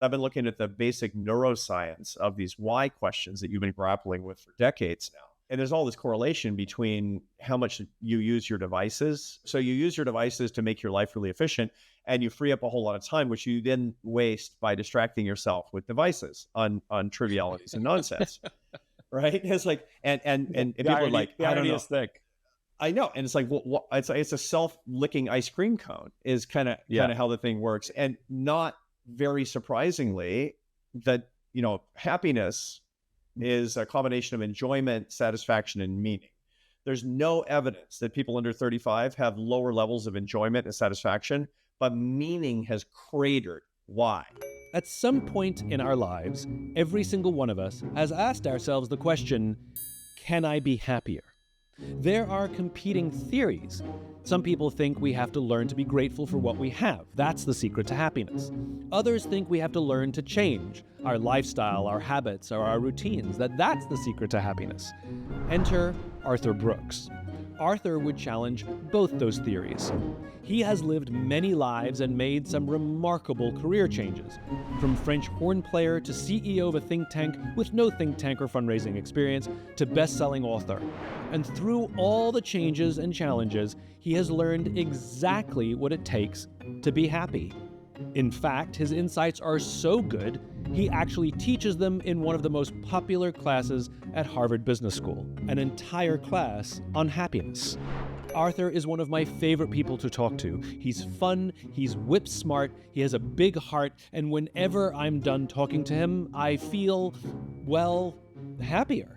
I've been looking at the basic neuroscience of these why questions that you've been grappling with for decades now. And there's all this correlation between how much you use your devices. So you use your devices to make your life really efficient, and you free up a whole lot of time, which you then waste by distracting yourself with devices on trivialities and nonsense. Right? It's like, and people are like, I don't know. Thick. I know. And it's like, well, it's a self-licking ice cream cone is kind of how the thing works. And not very surprisingly, that, happiness is a combination of enjoyment, satisfaction, and meaning. There's no evidence that people under 35 have lower levels of enjoyment and satisfaction, but meaning has cratered. Why? At some point in our lives, every single one of us has asked ourselves the question, can I be happier? There are competing theories. Some people think we have to learn to be grateful for what we have. That's the secret to happiness. Others think we have to learn to change our lifestyle, our habits, or our routines, that's the secret to happiness. Enter Arthur Brooks. Arthur would challenge both those theories. He has lived many lives and made some remarkable career changes, from French horn player to CEO of a think tank with no think tank or fundraising experience to best-selling author. And through all the changes and challenges, he has learned exactly what it takes to be happy. In fact, his insights are so good, he actually teaches them in one of the most popular classes at Harvard Business School, an entire class on happiness. Arthur is one of my favorite people to talk to. He's fun, he's whip smart, he has a big heart, and whenever I'm done talking to him, I feel, well, happier.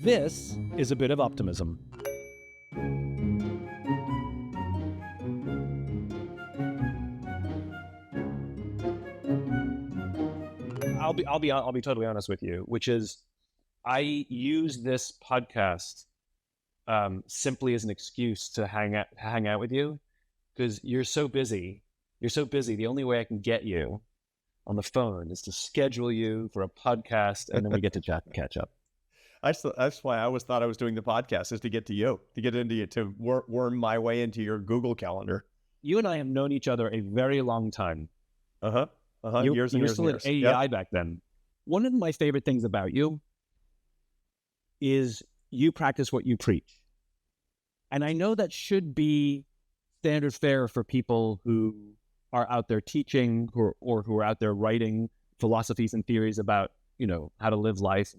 This is a bit of optimism. I'll be totally honest with you, which is I use this podcast simply as an excuse to hang out with you, because you're so busy. The only way I can get you on the phone is to schedule you for a podcast, and then we get to chat and catch up. That's why I always thought I was doing the podcast, is to get to you, to get into you, to worm my way into your Google Calendar. You and I have known each other a very long time. Years and years. You were still at AEI back then. One of my favorite things about you is you practice what you preach. And I know that should be standard fare for people who are out there teaching or who are out there writing philosophies and theories about, how to live life,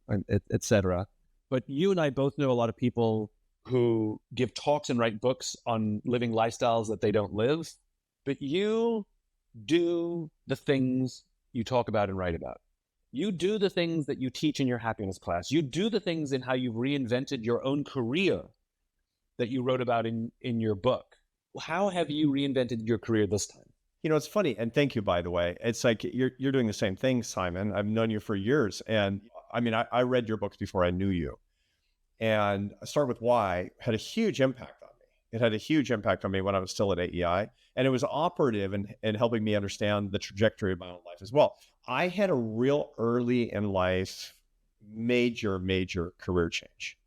and et cetera. But you and I both know a lot of people who give talks and write books on living lifestyles that they don't live. But you do the things you talk about and write about. You do the things that you teach in your happiness class. You do the things in how you've reinvented your own career that you wrote about in your book. How have you reinvented your career this time? It's funny, and thank you, by the way. It's like you're doing the same thing, Simon. I've known you for years, and I read your books before I knew you. And I Start With Why had a huge impact on me. It had a huge impact on me when I was still at AEI. And it was operative in helping me understand the trajectory of my own life as well. I had a real early in life, major career change.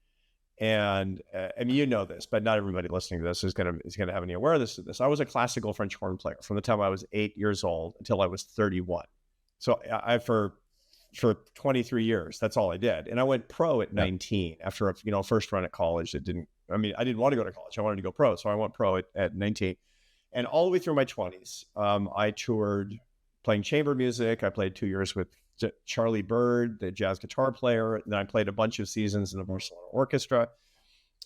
And you know this, but not everybody listening to this is going to have any awareness of this. I was a classical French horn player from the time I was 8 years old until I was 31. So I for 23 years, that's all I did. And I went pro at 19 after a first run at college I didn't want to go to college. I wanted to go pro. So I went pro at 19. And all the way through my 20s, I toured playing chamber music. I played 2 years with Charlie Bird, the jazz guitar player. Then I played a bunch of seasons in the Barcelona Orchestra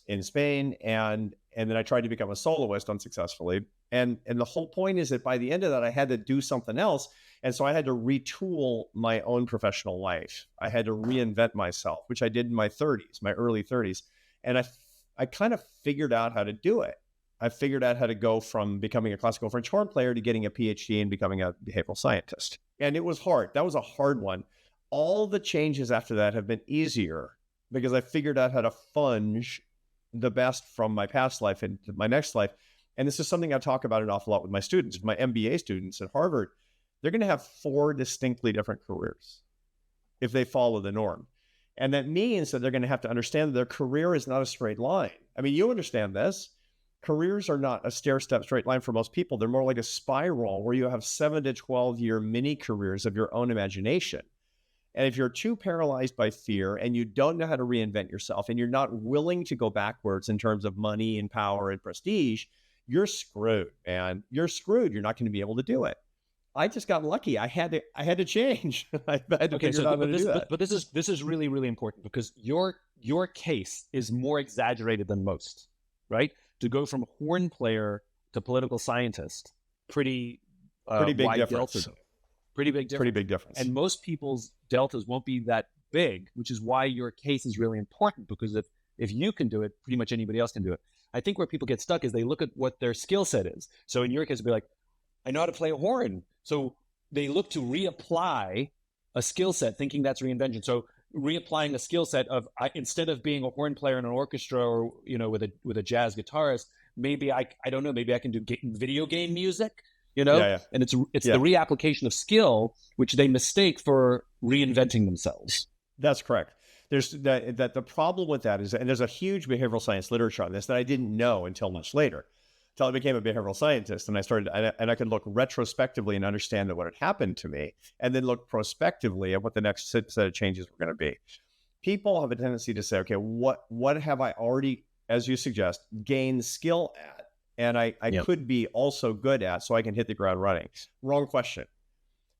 in Spain. And then I tried to become a soloist unsuccessfully. And the whole point is that by the end of that, I had to do something else. And so I had to retool my own professional life. I had to reinvent myself, which I did in my early 30s. And I kind of figured out how to do it. I figured out how to go from becoming a classical French horn player to getting a PhD and becoming a behavioral scientist. And it was hard. That was a hard one. All the changes after that have been easier because I figured out how to funge the best from my past life into my next life. And this is something I talk about an awful lot with my students, my MBA students at Harvard. They're going to have 4 distinctly different careers if they follow the norm. And that means that they're going to have to understand that their career is not a straight line. You understand this. careers are not a stair-step straight line for most people. They're more like a spiral where you have 7 to 12-year mini careers of your own imagination. And if you're too paralyzed by fear and you don't know how to reinvent yourself and you're not willing to go backwards in terms of money and power and prestige, you're screwed, man. You're screwed. You're not going to be able to do it. I just got lucky. I had to change. I had to figure out how to do that. But this is really, really important because your case is more exaggerated than most, right? To go from horn player to political scientist, pretty big wide difference. Delta. Pretty big difference. Pretty big difference. And most people's deltas won't be that big, which is why your case is really important, because if you can do it, pretty much anybody else can do it. I think where people get stuck is they look at what their skill set is. So in your case, it'd be like, I know how to play a horn. So they look to reapply a skill set thinking that's reinvention. So reapplying a skill set of, instead of being a horn player in an orchestra or, with a jazz guitarist, maybe I don't know, maybe I can do video game music. And it's the reapplication of skill, which they mistake for reinventing themselves. That's correct. There's that the problem with that is, and there's a huge behavioral science literature on this that I didn't know until much later, until I became a behavioral scientist, and I could look retrospectively and understand that what had happened to me, and then look prospectively at what the next set of changes were going to be. People have a tendency to say, okay, what have I already, as you suggest, gained skill at? And I could be also good at, so I can hit the ground running. Wrong question.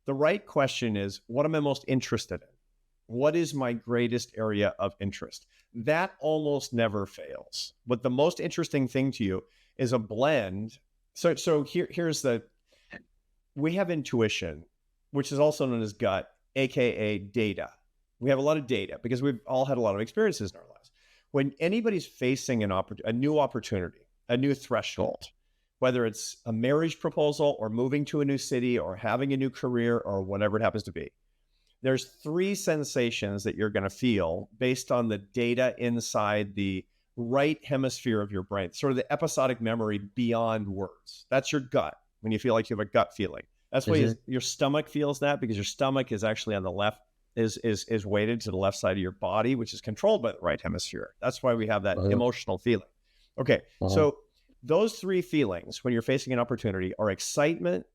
The right question is, what am I most interested in? What is my greatest area of interest? That almost never fails. But the most interesting thing to you is a blend. So here's we have intuition, which is also known as gut, AKA data. We have a lot of data because we've all had a lot of experiences in our lives. When anybody's facing a new opportunity, a new threshold, whether it's a marriage proposal or moving to a new city or having a new career or whatever it happens to be, there's 3 sensations that you're going to feel based on the data inside the right hemisphere of your brain, sort of the episodic memory beyond words. That's your gut, when you feel like you have a gut feeling. That's why your stomach feels that, because your stomach is actually on the left, is weighted to the left side of your body, which is controlled by the right hemisphere. That's why we have that emotional feeling. Okay, so those 3 feelings when you're facing an opportunity are excitement,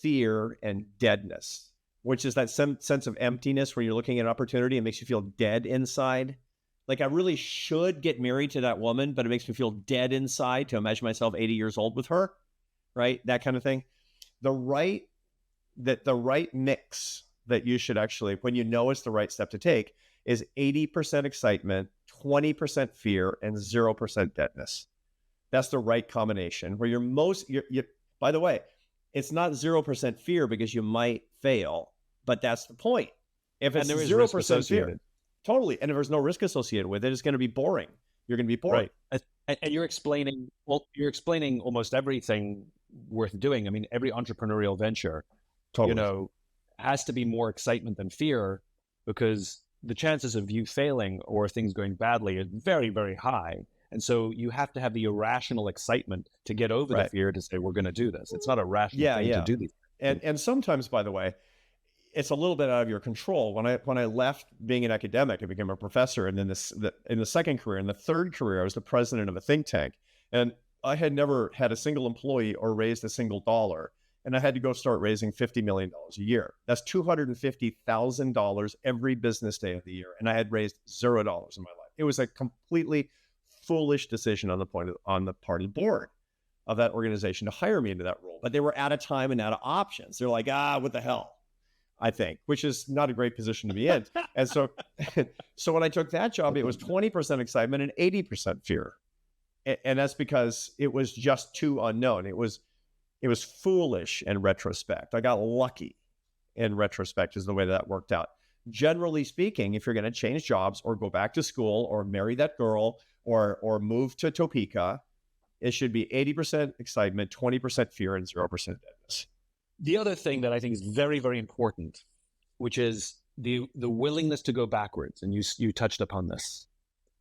fear, and deadness, which is that sense of emptiness where you're looking at an opportunity and makes you feel dead inside. Like, I really should get married to that woman, but it makes me feel dead inside to imagine myself 80 years old with her, right? That kind of thing. The right mix that you should actually, when you know it's the right step to take, is 80% excitement, 20% fear, and 0% deadness. That's the right combination where by the way, it's not 0% fear because you might fail, but that's the point. If it's 0% fear, totally. And if there's no risk associated with it, it's going to be boring. You're going to be bored. Right. And you're explaining almost everything worth doing. I mean, every entrepreneurial venture, has to be more excitement than fear, because the chances of you failing or things going badly is very, very high. And so you have to have the irrational excitement to get over the fear to say, we're going to do this. It's not a rational thing to do these. And sometimes, by the way, it's a little bit out of your control. When I left being an academic, I became a professor. And then in the second career, in the third career, I was the president of a think tank. And I had never had a single employee or raised a single dollar. And I had to go start raising $50 million a year. That's $250,000 every business day of the year. And I had raised $0 in my life. It was a completely foolish decision on the part of the board of that organization to hire me into that role. But they were out of time and out of options. They're like, what the hell, I think, which is not a great position to be in. And so when I took that job, it was 20% excitement and 80% fear. And that's because it was just too unknown. It was foolish in retrospect. I got lucky in retrospect is the way that worked out. Generally speaking, if you're going to change jobs or go back to school or marry that girl or move to Topeka, it should be 80% excitement, 20% fear, and 0% deadness. The other thing that I think is very, very important, which is the willingness to go backwards, and you touched upon this,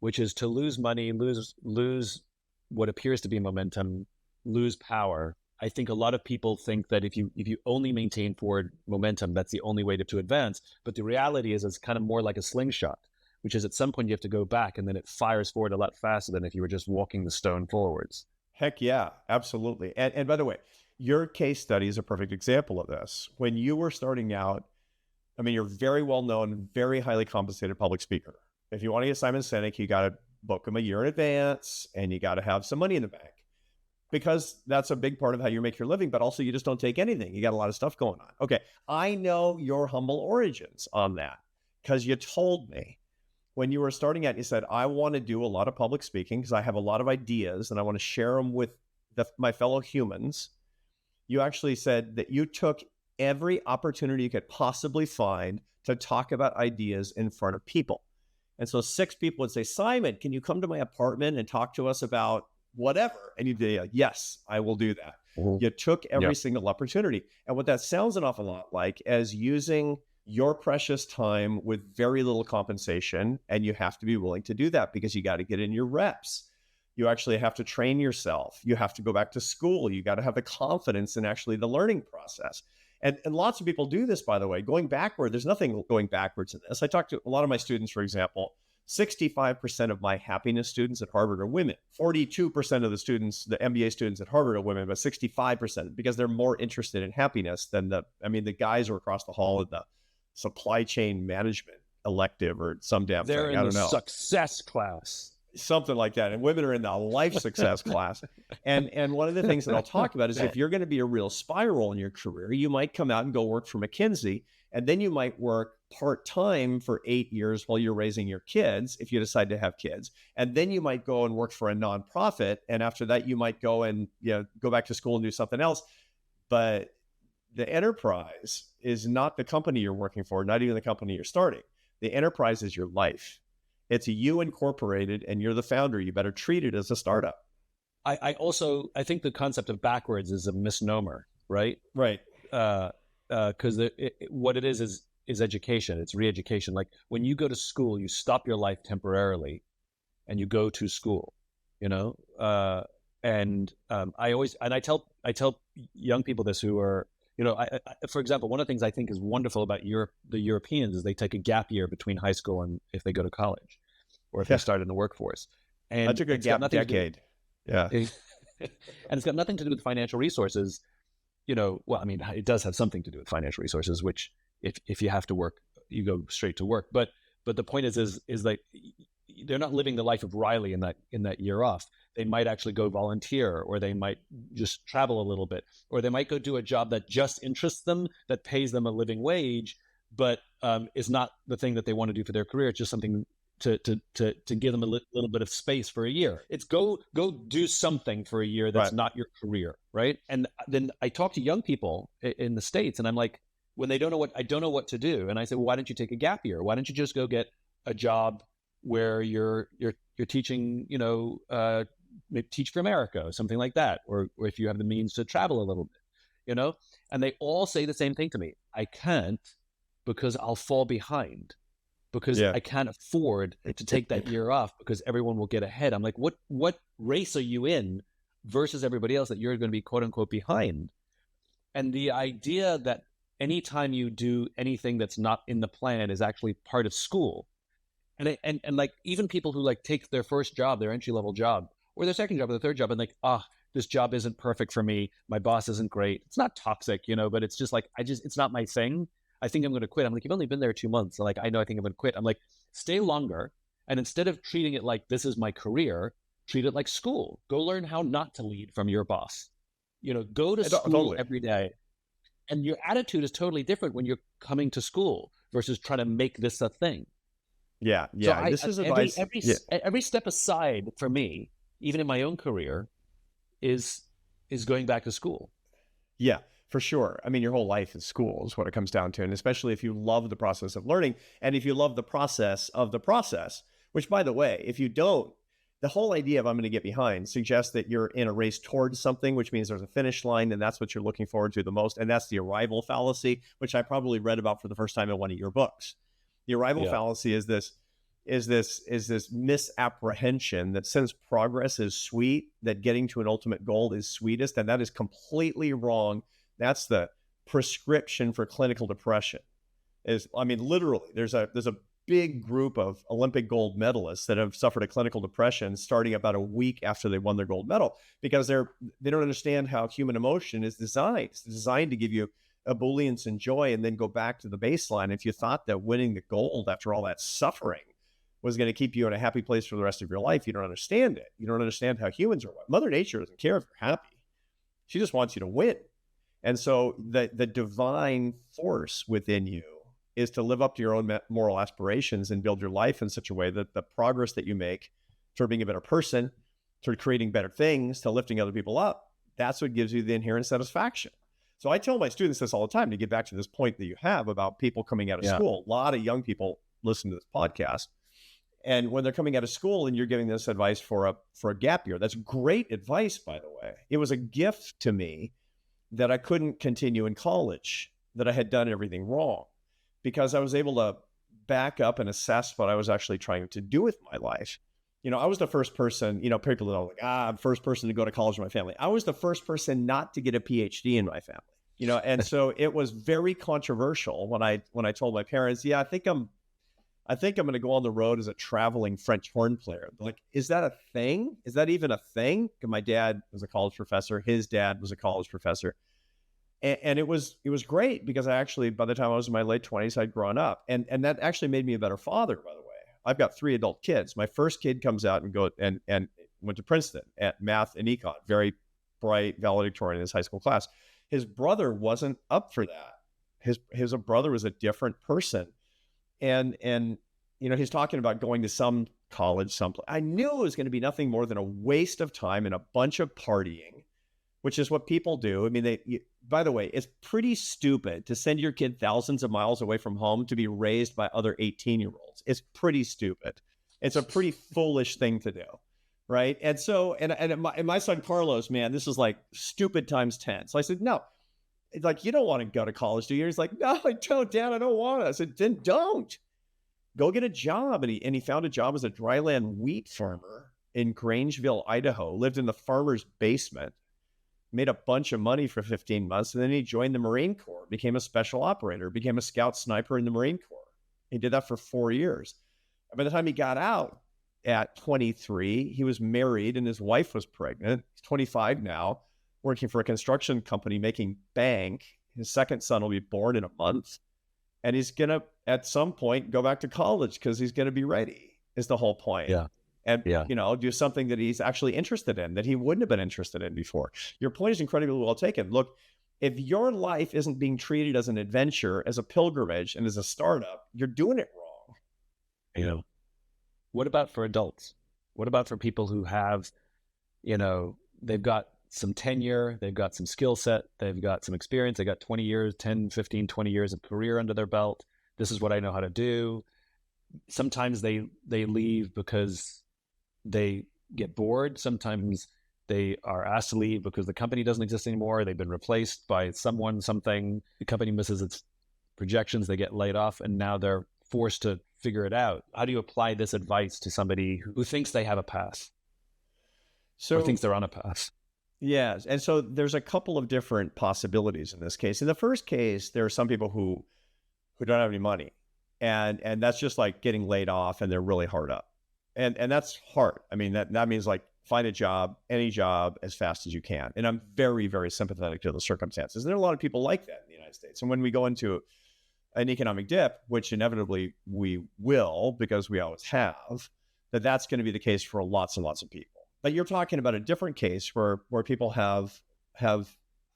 which is to lose money, lose what appears to be momentum, lose power. I think a lot of people think that if you only maintain forward momentum, that's the only way to advance. But the reality is it's kind of more like a slingshot, which is at some point you have to go back and then it fires forward a lot faster than if you were just walking the stone forwards. Heck yeah, absolutely. And by the way, your case study is a perfect example of this. When you were starting out, I mean, you're very well known, very highly compensated public speaker. If you want to get Simon Sinek, you got to book him a year in advance and you got to have some money in the bank because that's a big part of how you make your living, but also you just don't take anything. You got a lot of stuff going on. Okay. I know your humble origins on that because you told me when you were starting out, you said, I want to do a lot of public speaking because I have a lot of ideas and I want to share them with my fellow humans. You actually said that you took every opportunity you could possibly find to talk about ideas in front of people. And so 6 people would say, Simon, can you come to my apartment and talk to us about whatever? And you'd be like, yes, I will do that. You took every single opportunity. And what that sounds an awful lot like is using your precious time with very little compensation. And you have to be willing to do that because you got to get in your reps. You actually have to train yourself. You have to go back to school. You got to have the confidence in actually the learning process. And lots of people do this, by the way, going backward. There's nothing going backwards in this. I talk to a lot of my students, for example, 65% of my happiness students at Harvard are women. 42% of the students, the MBA students at Harvard are women, but 65% because they're more interested in happiness than the guys who are across the hall at the supply chain management elective or some damn thing. They're in the success class. Something like that. And women are in the life success class. And one of the things that I'll talk about is if you're going to be a real spiral in your career, you might come out and go work for McKinsey, and then you might work part-time for 8 years while you're raising your kids, if you decide to have kids. And then you might go and work for a nonprofit. And after that, you might go and go back to school and do something else. But the enterprise is not the company you're working for, not even the company you're starting. The enterprise is your life. It's you incorporated and you're the founder. You better treat it as a startup. I think the concept of backwards is a misnomer, right? Right. Because what it is education. It's re-education. Like when you go to school, you stop your life temporarily and you go to school, I tell young people this who are, for example, one of the things I think is wonderful about the Europeans is they take a gap year between high school and if they go to college or if they start in the workforce. And I took a gap decade. Yeah. And it's got nothing to do with financial resources. It does have something to do with financial resources, which if you have to work, you go straight to work. But the point is like they're not living the life of Riley in that year off. They might actually go volunteer, or they might just travel a little bit, or they might go do a job that just interests them, that pays them a living wage, but is not the thing that they want to do for their career. It's just something to give them a little bit of space for a year. It's go do something for a year that's not your career, right? And then I talk to young people in the States, and I'm like, when they don't know what to do, and I say, well, why don't you take a gap year? Why don't you just go get a job where you're teaching, maybe Teach for America or something like that, or if you have the means to travel a little bit, and they all say the same thing to me. I can't because I'll fall behind, because I can't afford to take that year off because everyone will get ahead. I'm like, what race are you in versus everybody else that you're going to be quote unquote behind? And the idea that anytime you do anything that's not in the plan is actually part of school. And like even people who like take their first job, their entry level job, or their second job or their third job, and like, this job isn't perfect for me. My boss isn't great. It's not toxic, but it's just like, it's not my thing. I think I'm going to quit. I'm like, you've only been there 2 months. So like, I think I'm going to quit. I'm like, stay longer. And instead of treating it like this is my career, treat it like school. Go learn how not to lead from your boss. Go to school every day. And your attitude is totally different when you're coming to school versus trying to make this a thing. Yeah. So this is advice. Every step aside for me, even in my own career, is going back to school. Yeah, for sure. I mean, your whole life is school is what it comes down to. And especially if you love the process of learning, and if you love the process of the process, which by the way, if you don't, the whole idea of I'm going to get behind suggests that you're in a race towards something, which means there's a finish line, and that's what you're looking forward to the most. And that's the arrival fallacy, which I probably read about for the first time in one of your books. The arrival fallacy is this misapprehension that since progress is sweet, that getting to an ultimate goal is sweetest, and that is completely wrong. That's the prescription for clinical depression. Literally, there's a big group of Olympic gold medalists that have suffered a clinical depression starting about a week after they won their gold medal, because they don't understand how human emotion is designed. It's designed to give you ebullience and joy and then go back to the baseline. If you thought that winning the gold after all that suffering was going to keep you in a happy place for the rest of your life, you don't understand it. You don't understand how humans are. Mother Nature doesn't care if you're happy. She just wants you to win. And so the divine force within you is to live up to your own moral aspirations and build your life in such a way that the progress that you make toward being a better person, toward creating better things, to lifting other people up, that's what gives you the inherent satisfaction. So I tell my students this all the time, to get back to this point that you have about people coming out of school. A lot of young people listen to this podcast. And when they're coming out of school and you're giving this advice for a gap year, that's great advice, by the way. It was a gift to me that I couldn't continue in college, that I had done everything wrong, because I was able to back up and assess what I was actually trying to do with my life. I was the first person, people are like, I'm the first person to go to college in my family. I was the first person not to get a PhD in my family, and so it was very controversial when I told my parents, I think I'm going to go on the road as a traveling French horn player. They're like, is that a thing? Is that even a thing? And my dad was a college professor. His dad was a college professor. And it was great, because I actually, by the time I was in my late 20s, I'd grown up. And that actually made me a better father, by the way. I've got 3 adult kids. My first kid comes out and went to Princeton at math and econ, very bright valedictorian in his high school class. His brother wasn't up for that. His brother was a different person. And he's talking about going to some college, someplace. I knew it was going to be nothing more than a waste of time and a bunch of partying, which is what people do. I mean, by the way, it's pretty stupid to send your kid thousands of miles away from home to be raised by other 18-year-olds. It's pretty stupid. It's a pretty foolish thing to do, right? And so, and my son Carlos, man, this is like stupid times 10. So I said, no. It's like, you don't want to go to college, do you? He's like, no, I don't, Dad, I don't want to. I said, then don't. Go get a job. And he found a job as a dryland wheat farmer in Grangeville, Idaho, lived in the farmer's basement, made a bunch of money for 15 months. And then he joined the Marine Corps, became a special operator, became a scout sniper in the Marine Corps. He did that for 4 years. And by the time he got out at 23, he was married and his wife was pregnant. He's 25 now, working for a construction company, making bank. His second son will be born in a month. And he's going to, at some point, go back to college because he's going to be ready, is the whole point. Yeah. And, do something that he's actually interested in, that he wouldn't have been interested in before. Your point is incredibly well taken. Look, if your life isn't being treated as an adventure, as a pilgrimage, and as a startup, you're doing it wrong. What about for adults? What about for people who have, they've got some tenure, they've got some skill set, they've got some experience, they got 20 years, 10, 15, 20 years of career under their belt. This is what I know how to do. Sometimes they leave because they get bored. Sometimes they are asked to leave because the company doesn't exist anymore. They've been replaced by someone, something. The company misses its projections. They get laid off, and now they're forced to figure it out. How do you apply this advice to somebody who thinks they have a path or thinks they're on a path? Yes. And so there's a couple of different possibilities in this case. In the first case, there are some people who don't have any money. And that's just like getting laid off and they're really hard up. And that's hard. I mean, that means like find a job, any job, as fast as you can. And I'm very, very sympathetic to the circumstances. And there are a lot of people like that in the United States. And when we go into an economic dip, which inevitably we will, because we always have, that's going to be the case for lots and lots of people. But you're talking about a different case where people have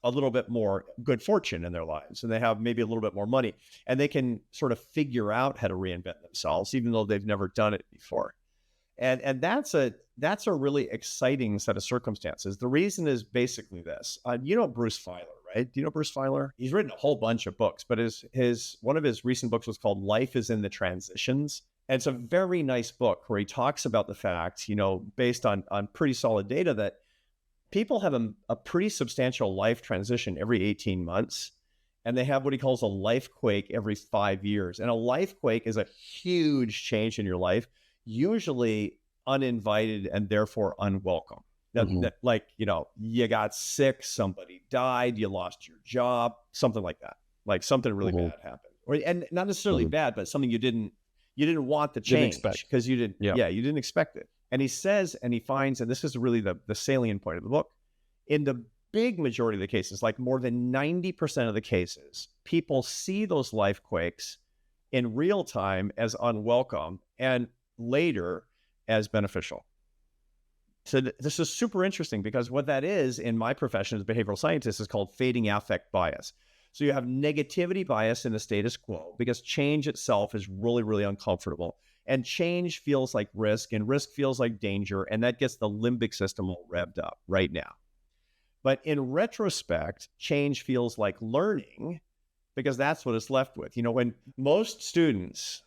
a little bit more good fortune in their lives, and they have maybe a little bit more money, and they can sort of figure out how to reinvent themselves, even though they've never done it before. And that's a really exciting set of circumstances. The reason is basically this. Bruce Feiler, right? Do you know Bruce Feiler? He's written a whole bunch of books, but one of his recent books was called Life is in the Transitions. And it's a very nice book where he talks about the fact, based on pretty solid data, that people have a pretty substantial life transition every 18 months. And they have what he calls a lifequake every 5 years. And a lifequake is a huge change in your life, usually uninvited and therefore unwelcome. You got sick, somebody died, you lost your job, something like that. Like something really bad happened. And not necessarily bad, but something you didn't You didn't want the Didn't change expect. because you didn't, Yeah. you didn't expect it. And he says, and he finds, and this is really the salient point of the book, in the big majority of the cases, like more than 90% of the cases, people see those life quakes in real time as unwelcome and later as beneficial. So this is super interesting because what that is in my profession as a behavioral scientist is called fading affect bias. So you have negativity bias in the status quo because change itself is really, really uncomfortable. And change feels like risk, and risk feels like danger. And that gets the limbic system all revved up right now. But in retrospect, change feels like learning because that's what it's left with. When most students,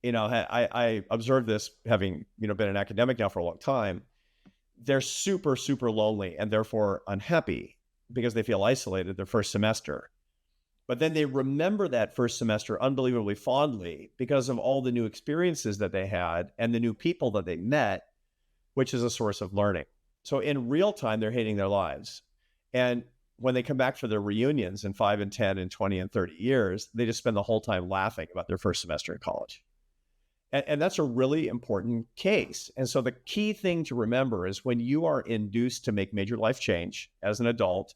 I observed this having, been an academic now for a long time, they're super, super lonely and therefore unhappy because they feel isolated their first semester. But then they remember that first semester unbelievably fondly because of all the new experiences that they had and the new people that they met, which is a source of learning. So in real time, they're hating their lives. And when they come back for their reunions in 5 and 10 and 20 and 30 years, they just spend the whole time laughing about their first semester in college. And that's a really important case. And so the key thing to remember is when you are induced to make major life change as an adult,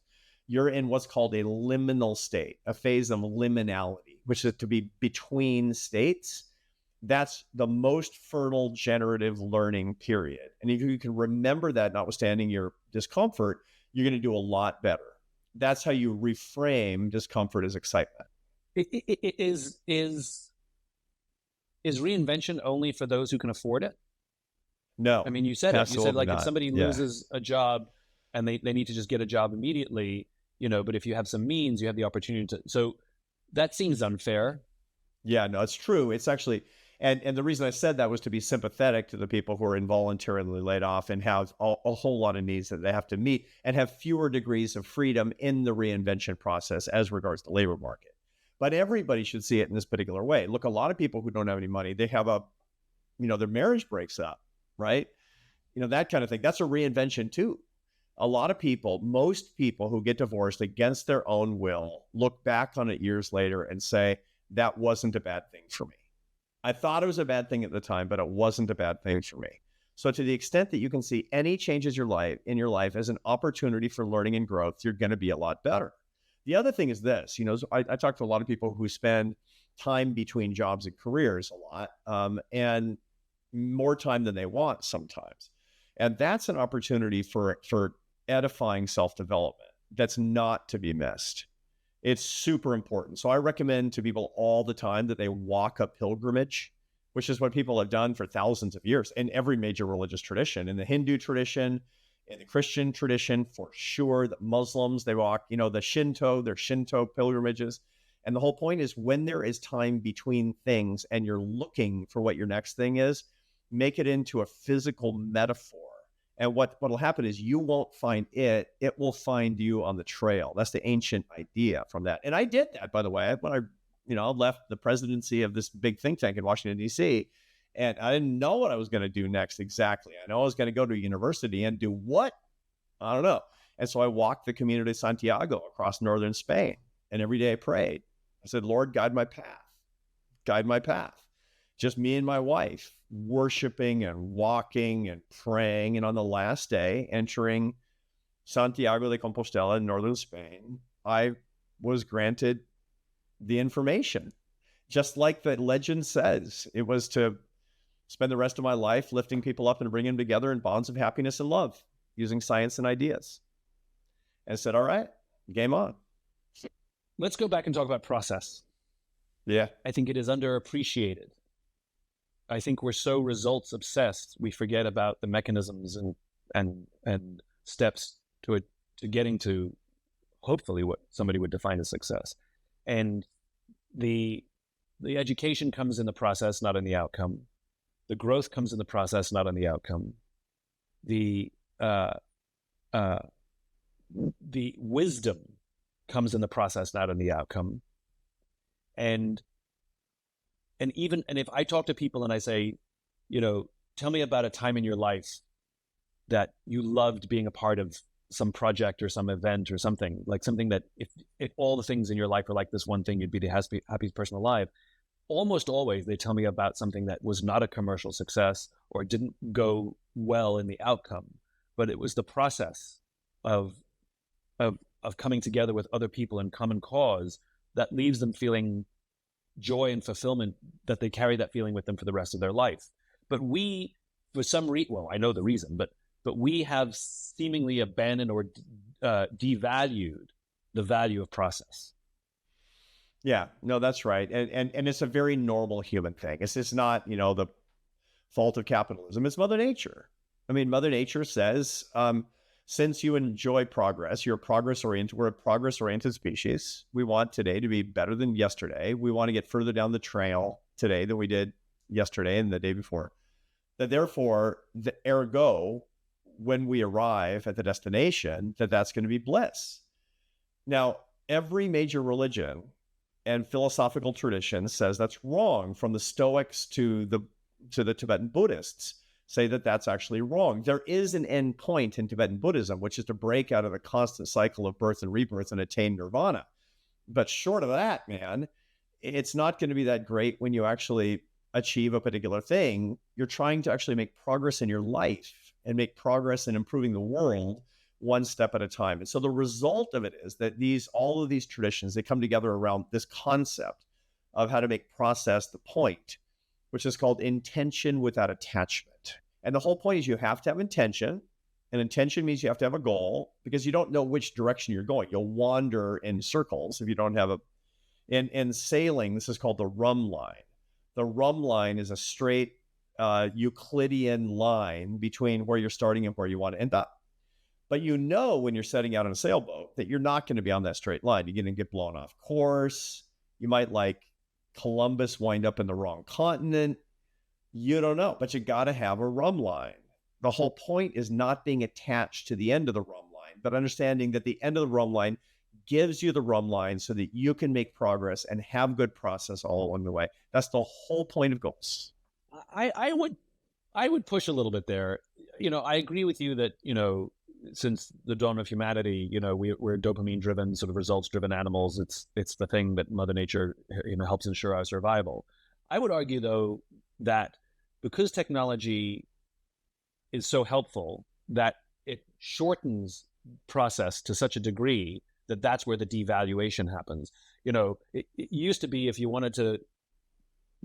you're in what's called a liminal state, a phase of liminality, which is to be between states. That's the most fertile generative learning period. And if you can remember that, notwithstanding your discomfort, you're going to do a lot better. That's how you reframe discomfort as excitement. Is reinvention only for those who can afford it? No. I mean, you said it. You said, like, not. if somebody loses a job and they need to just get a job immediately, but if you have some means, you have the opportunity to. So that seems unfair. Yeah, no, it's true. It's actually, and the reason I said that was to be sympathetic to the people who are involuntarily laid off and have a whole lot of needs that they have to meet and have fewer degrees of freedom in the reinvention process as regards the labor market. But everybody should see it in this particular way. Look, a lot of people who don't have any money, they have their marriage breaks up, right? That kind of thing. That's a reinvention too. A lot of people, most people who get divorced against their own will, look back on it years later and say, that wasn't a bad thing for me. I thought it was a bad thing at the time, but it wasn't a bad thing for me. So to the extent that you can see any changes in your life as an opportunity for learning and growth, you're going to be a lot better. The other thing is this, I talk to a lot of people who spend time between jobs and careers a lot, and more time than they want sometimes. And that's an opportunity for edifying self-development that's not to be missed. It's super important. So I recommend to people all the time that they walk a pilgrimage, which is what people have done for thousands of years in every major religious tradition, in the Hindu tradition, in the Christian tradition, for sure. The Muslims, they walk, the Shinto, their Shinto pilgrimages. And the whole point is when there is time between things and you're looking for what your next thing is, make it into a physical metaphor. And what'll happen is you won't find it will find you on the trail. That's the ancient idea from that. And I did that, by the way, when I left the presidency of this big think tank in Washington, D.C., and I didn't know what I was going to do next exactly. I know I was going to go to university and do what? I don't know. And so I walked the Camino de Santiago across northern Spain. And every day I prayed. I said, Lord, guide my path. Guide my path. Just me and my wife, worshiping and walking and praying. And on the last day, entering Santiago de Compostela in northern Spain, I was granted the information. Just like the legend says, it was to spend the rest of my life lifting people up and bringing them together in bonds of happiness and love, using science and ideas. And I said, all right, game on. Let's go back and talk about process. Yeah. I think it is underappreciated. I think we're so results obsessed, we forget about the mechanisms and steps to getting to hopefully what somebody would define as success. And the education comes in the process, not in the outcome. The growth comes in the process, not in the outcome. The wisdom comes in the process, not in the outcome. And if I talk to people and I say, tell me about a time in your life that you loved being a part of some project or some event or something, like something that if all the things in your life are like this one thing, you'd be the happiest person alive. almost always they tell me about something that was not a commercial success or didn't go well in the outcome, but it was the process of coming together with other people in common cause that leaves them feeling joy and fulfillment, that they carry that feeling with them for the rest of their life. But we, for some reason, well, I know the reason, but we have seemingly abandoned or devalued the value of process. Yeah, no, that's right. And it's a very normal human thing. It's just not, the fault of capitalism. It's Mother Nature. I mean, Mother Nature says, since you enjoy progress, we're a progress-oriented species. We want today to be better than yesterday. We want to get further down the trail today than we did yesterday and the day before. That therefore, ergo, when we arrive at the destination, that's going to be bliss. Now, every major religion and philosophical tradition says that's wrong, from the Stoics to the Tibetan Buddhists say that that's actually wrong. There is an end point in Tibetan Buddhism, which is to break out of the constant cycle of birth and rebirth and attain nirvana. But short of that, man, it's not going to be that great when you actually achieve a particular thing. You're trying to actually make progress in your life and make progress in improving the world one step at a time. And so the result of it is that all of these traditions, they come together around this concept of how to make process the point, which is called intention without attachment. And the whole point is you have to have intention, and intention means you have to have a goal, because you don't know which direction you're going. You'll wander in circles if you don't have in sailing, this is called the rum line. The rum line is a straight Euclidean line between where you're starting and where you want to end up. But when you're setting out on a sailboat that you're not going to be on that straight line. You're going to get blown off course. You might, like Columbus, wind up in the wrong continent. You don't know, but you got to have a rum line. The whole point is not being attached to the end of the rum line, but understanding that the end of the rum line gives you the rum line so that you can make progress and have good process all along the way. That's the whole point of goals. I would push a little bit there. I agree with you that, since the dawn of humanity, we're dopamine-driven, sort of results-driven animals. It's the thing that Mother Nature, helps ensure our survival. I would argue, though, that because technology is so helpful, that it shortens process to such a degree that that's where the devaluation happens. It used to be, if you wanted to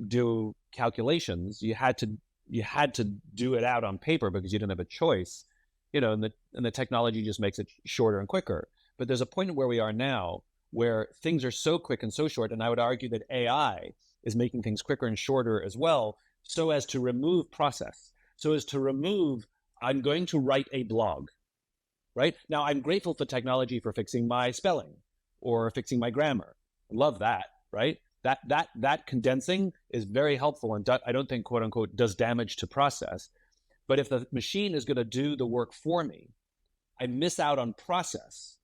do calculations, you had to do it out on paper because you didn't have a choice. And the technology just makes it shorter and quicker. But there's a point where we are now where things are so quick and so short, and I would argue that AI is making things quicker and shorter as well, so as to remove process, so as to remove, I'm going to write a blog, right? Now, I'm grateful for technology for fixing my spelling or fixing my grammar. Love that, right? That condensing is very helpful, and I don't think, quote unquote, does damage to process. But if the machine is going to do the work for me, I miss out on process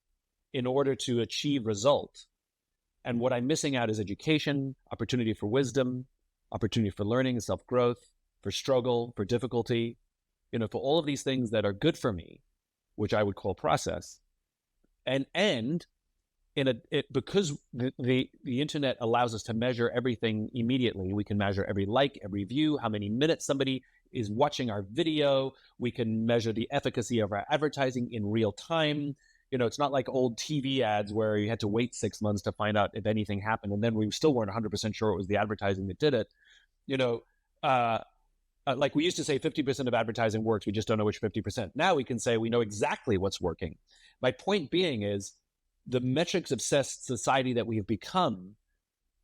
in order to achieve result. And what I'm missing out is education, opportunity for wisdom, opportunity for learning and self-growth, for struggle, for difficulty, for all of these things that are good for me, which I would call process. And because the internet allows us to measure everything immediately. We can measure every like, every view, how many minutes somebody is watching our video. We can measure the efficacy of our advertising in real time. It's not like old TV ads where you had to wait 6 months to find out if anything happened, and then we still weren't 100% sure it was the advertising that did it. Like we used to say 50% of advertising works, we just don't know which 50%. Now we can say we know exactly what's working. My point being is, the metrics-obsessed society that we have become,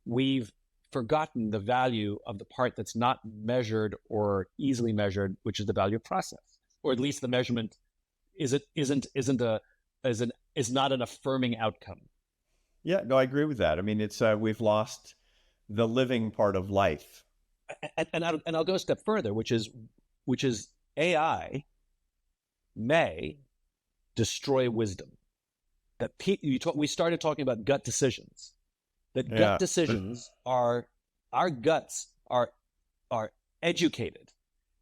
we've forgotten the value of the part that's not measured or easily measured, which is the value of process, or at least the measurement is not an affirming outcome. Yeah, no, I agree with that. I mean, it's we've lost the living part of life. And I'll go a step further, which is AI may destroy wisdom. That we started talking about gut decisions. That gut decisions are, our guts are educated.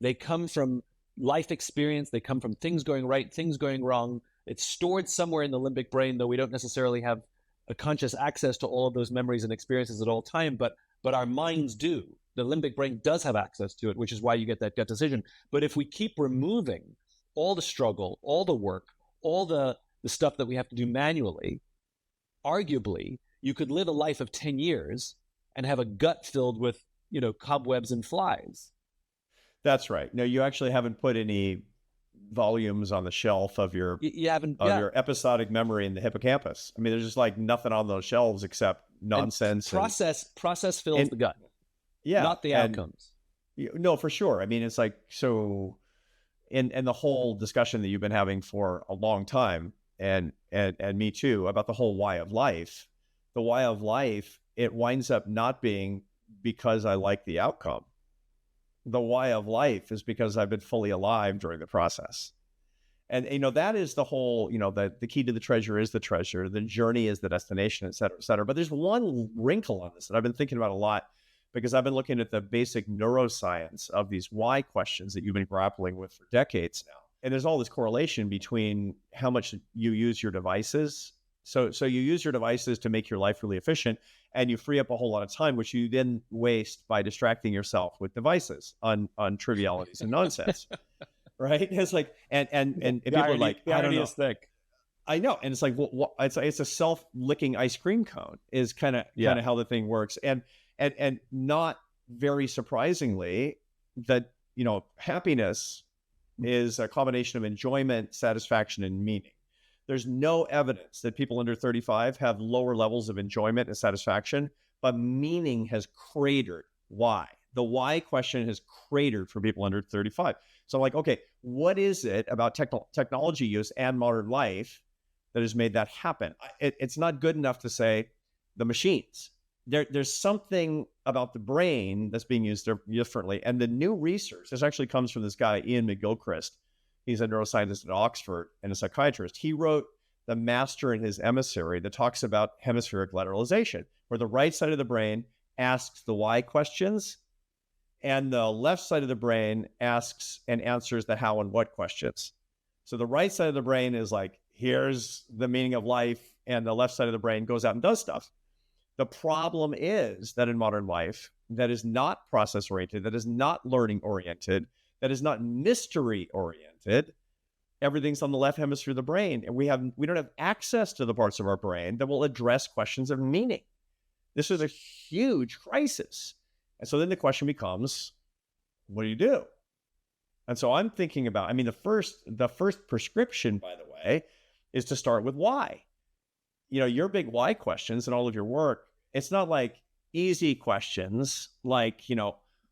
They come from life experience. They come from things going right, things going wrong. It's stored somewhere in the limbic brain, though we don't necessarily have a conscious access to all of those memories and experiences at all time. But but our minds do. The limbic brain does have access to it, which is why you get that gut decision. But if we keep removing all the struggle, all the work, all the stuff that we have to do manually, arguably, you could live a life of 10 years and have a gut filled with, cobwebs and flies. That's right. No, you actually haven't put any volumes on the shelf of your your episodic memory in the hippocampus. I mean, there's just like nothing on those shelves except nonsense. Process fills the gut. Yeah. Not the outcomes. No, for sure. I mean, it's like, so and the whole discussion that you've been having for a long time, and me too, about the whole why of life. The why of life, it winds up not being because I like the outcome. The why of life is because I've been fully alive during the process. And, that is the whole, the key to the treasure is the treasure. The journey is the destination, et cetera, et cetera. But there's one wrinkle on this that I've been thinking about a lot, because I've been looking at the basic neuroscience of these why questions that you've been grappling with for decades now. And there's all this correlation between how much you use your devices. So you use your devices to make your life really efficient, and you free up a whole lot of time, which you then waste by distracting yourself with devices on trivialities and nonsense. Right? It's like, and people are like, I don't know. Is thick. I know. And it's like, well, it's a self-licking ice cream cone is kind of how the thing works. And not very surprisingly, that, happiness is a combination of enjoyment, satisfaction, and meaning. There's no evidence that people under 35 have lower levels of enjoyment and satisfaction, but meaning has cratered. Why? The why question has cratered for people under 35. So I'm like, okay, what is it about technology use and modern life that has made that happen? It's not good enough to say the machines. There's something about the brain that's being used differently. And the new research, this actually comes from this guy, Ian McGilchrist. He's a neuroscientist at Oxford and a psychiatrist. He wrote The Master and His Emissary that talks about hemispheric lateralization, where the right side of the brain asks the why questions, and the left side of the brain asks and answers the how and what questions. So the right side of the brain is like, here's the meaning of life, and the left side of the brain goes out and does stuff. The problem is that in modern life, that is not process-oriented, that is not learning-oriented, that is not mystery-oriented, everything's on the left hemisphere of the brain, and we don't have access to the parts of our brain that will address questions of meaning. This is a huge crisis. And so then the question becomes, what do you do? And so I'm thinking about, the first prescription, by the way, is to start with why. Your big why questions and all of your work, it's not like easy questions like,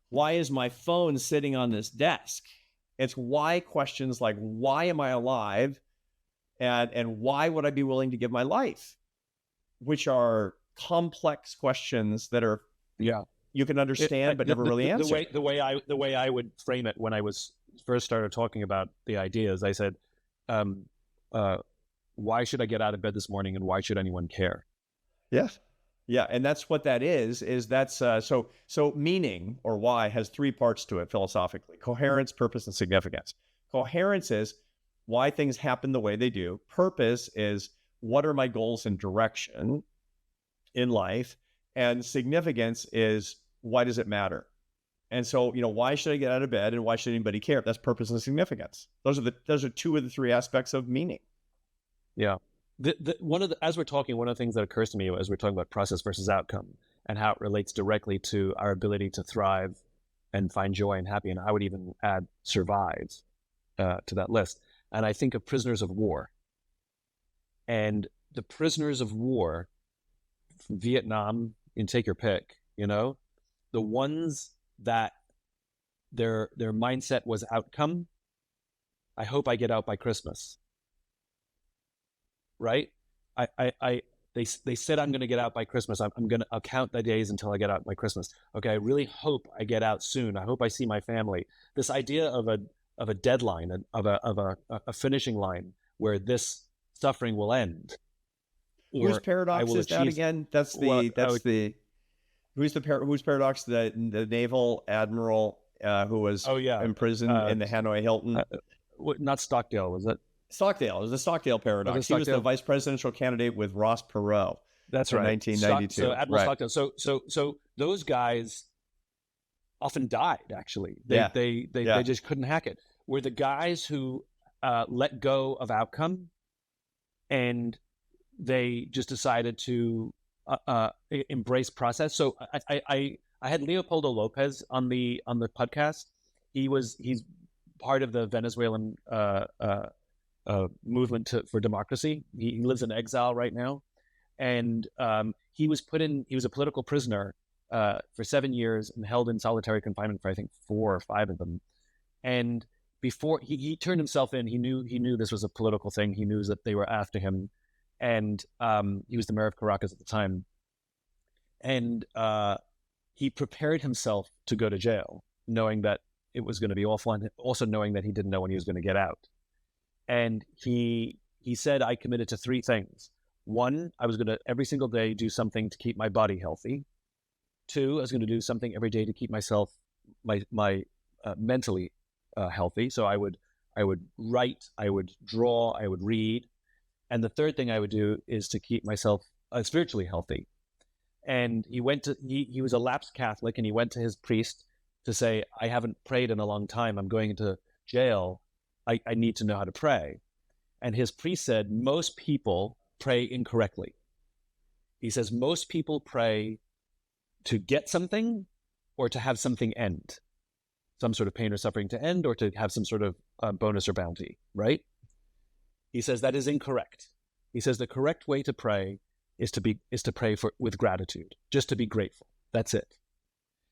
why is my phone sitting on this desk? It's why questions like, why am I alive? And why would I be willing to give my life? Which are complex questions that are, you can understand, but never really answer. The way I would frame it when I was first started talking about the ideas, I said, why should I get out of bed this morning, and why should anyone care? Yes. Yeah. And that's what that is that's, so meaning, or why, has three parts to it philosophically: coherence, purpose, and significance. Coherence is why things happen the way they do. Purpose is what are my goals and direction in life. And significance is why does it matter? And so, why should I get out of bed, and why should anybody care? That's purpose and significance. Those are two of the three aspects of meaning. Yeah. As we're talking, one of the things that occurs to me as we're talking about process versus outcome and how it relates directly to our ability to thrive and find joy and happy, and I would even add survive to that list. And I think of prisoners of war. And the prisoners of war, from Vietnam, you can take your pick, the ones that their mindset was outcome. I hope I get out by Christmas. Right? They said I'm going to get out by Christmas. I'll count the days until I get out by Christmas. Okay, I really hope I get out soon. I hope I see my family. This idea of a deadline, of a finishing line where this suffering will end. Whose paradox is that again? Whose paradox? The naval admiral who was imprisoned in the Hanoi Hilton. Not Stockdale, was it? Stockdale. It was the Stockdale paradox. He was the vice presidential candidate with Ross Perot. That's in right. 1992. So Admiral Right. Stockdale. So those guys often died. Actually, Yeah. they just couldn't hack it. Were the guys who let go of outcome, and they just decided to embrace process. So I had Leopoldo Lopez on the podcast. He's part of the Venezuelan movement for democracy. He lives in exile right now, and he was a political prisoner for 7 years and held in solitary confinement for I think 4 or 5 of them. And before he turned himself in, he knew this was a political thing. He knew that they were after him, and he was the mayor of Caracas at the time. And he prepared himself to go to jail, knowing that it was going to be awful, and also knowing that he didn't know when he was going to get out. And he said, I committed to 3 things. 1, I was going to every single day do something to keep my body healthy. 2, I was going to do something every day to keep myself mentally healthy. So I would write, I would draw, I would read. And the 3rd thing I would do is to keep myself spiritually healthy. And he was a lapsed Catholic, and he went to his priest to say, I haven't prayed in a long time. I'm going into jail. I need to know how to pray. And his priest said, most people pray incorrectly. He says, most people pray to get something or to have something end, some sort of pain or suffering to end, or to have some sort of bonus or bounty, right? He says that is incorrect. He says the correct way to pray is to pray with gratitude, just to be grateful. That's it.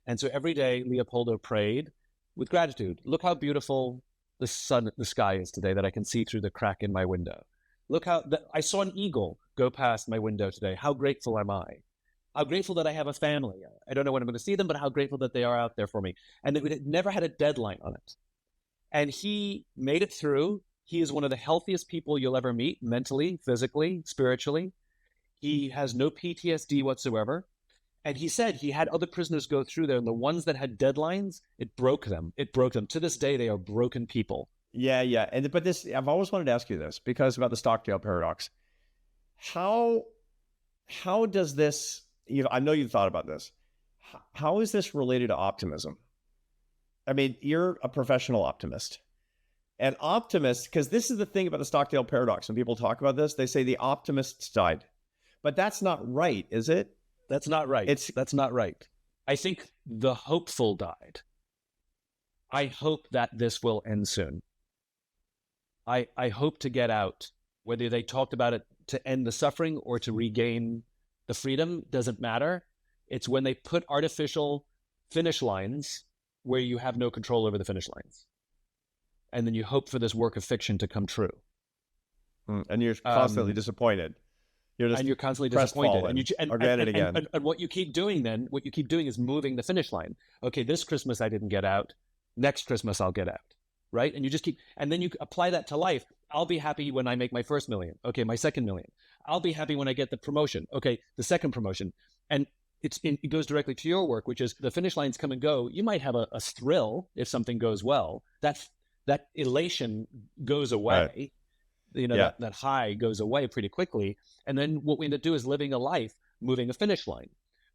And so every day Leopoldo prayed with gratitude. Look how beautiful the sky is today, that I can see through the crack in my window. Look how I saw an eagle go past my window today. How grateful am I? How grateful that I have a family. I don't know when I'm going to see them, but how grateful that they are out there for me. And it never had a deadline on it. And he made it through. He is one of the healthiest people you'll ever meet, mentally, physically, spiritually. He has no PTSD whatsoever. And he said he had other prisoners go through there, and the ones that had deadlines, it broke them. It broke them. To this day, they are broken people. Yeah. But I've always wanted to ask you this, because about the Stockdale paradox. How does this, I know you've thought about this. How is this related to optimism? I mean, you're a professional optimist. And optimists, because this is the thing about the Stockdale paradox. When people talk about this, they say the optimists died. But that's not right, is it? That's not right. That's not right. I think the hopeful died. I hope that this will end soon. I hope to get out. Whether they talked about it to end the suffering or to regain the freedom, doesn't matter. It's when they put artificial finish lines where you have no control over the finish lines. And then you hope for this work of fiction to come true. And you're constantly disappointed. You're constantly disappointed. And what you keep doing is moving the finish line. Okay, this Christmas I didn't get out. Next Christmas I'll get out. Right? And you just keep, and then you apply that to life. I'll be happy when I make my first million. Okay, my second million. I'll be happy when I get the promotion. Okay, the second promotion. And it goes directly to your work, which is the finish lines come and go. You might have a thrill if something goes well. That elation goes away. Right. That high goes away pretty quickly. And then what we end up doing is living a life, moving a finish line.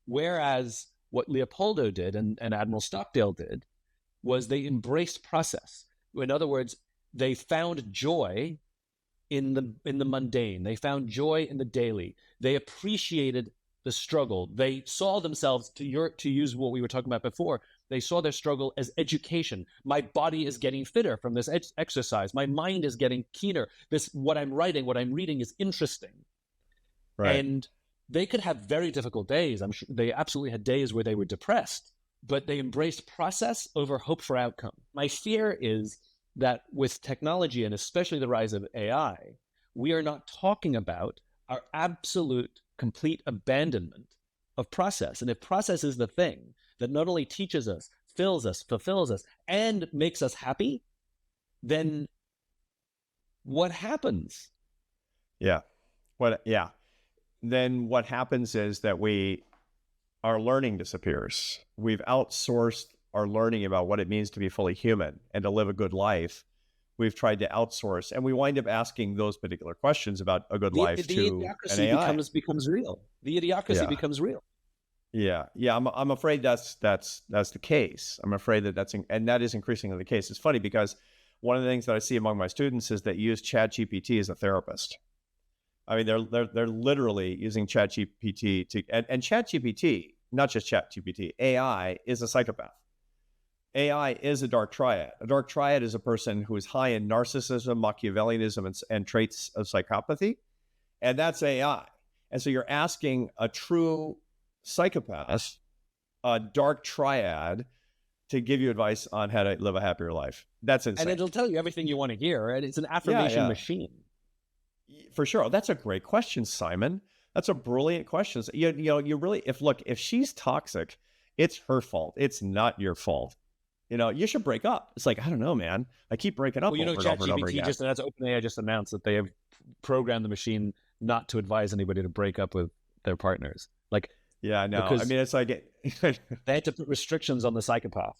Whereas what Leopoldo did and Admiral Stockdale did was they embraced process. In other words, they found joy in the mundane. They found joy in the daily. They appreciated the struggle. They saw themselves, to use what we were talking about before, they saw their struggle as education. My body is getting fitter from this exercise. My mind is getting keener. What I'm writing, what I'm reading is interesting. Right. And they could have very difficult days. I'm sure they absolutely had days where they were depressed, but they embraced process over hope for outcome. My fear is that with technology, and especially the rise of AI, we are not talking about our absolute complete abandonment of process. And if process is the thing that not only teaches us, fills us, fulfills us, and makes us happy, then what happens? Yeah. Then what happens is that our learning disappears. We've outsourced our learning about what it means to be fully human and to live a good life we've tried to outsource, and we wind up asking those particular questions about a good life The to an idiocracy AI. becomes real. The idiocracy becomes real. Yeah. I'm afraid that's the case. I'm afraid and that is increasingly the case. It's funny because one of the things that I see among my students is that use ChatGPT as a therapist. I mean, they're literally using ChatGPT and ChatGPT, not just ChatGPT, AI is a psychopath. AI is a dark triad. A dark triad is a person who is high in narcissism, Machiavellianism, and traits of psychopathy. And that's AI. And so you're asking a true psychopath, a dark triad, to give you advice on how to live a happier life. That's insane. And it'll tell you everything you want to hear. And it's an affirmation machine. For sure. Oh, that's a great question, Simon. That's a brilliant question. You really, if she's toxic, it's her fault. It's not your fault. You should break up. It's like, I don't know, man. I keep breaking up over and over and over again. That's OpenAI just announced that they have programmed the machine not to advise anybody to break up with their partners. Like, yeah, I know. I mean, it's like they had to put restrictions on the psychopath.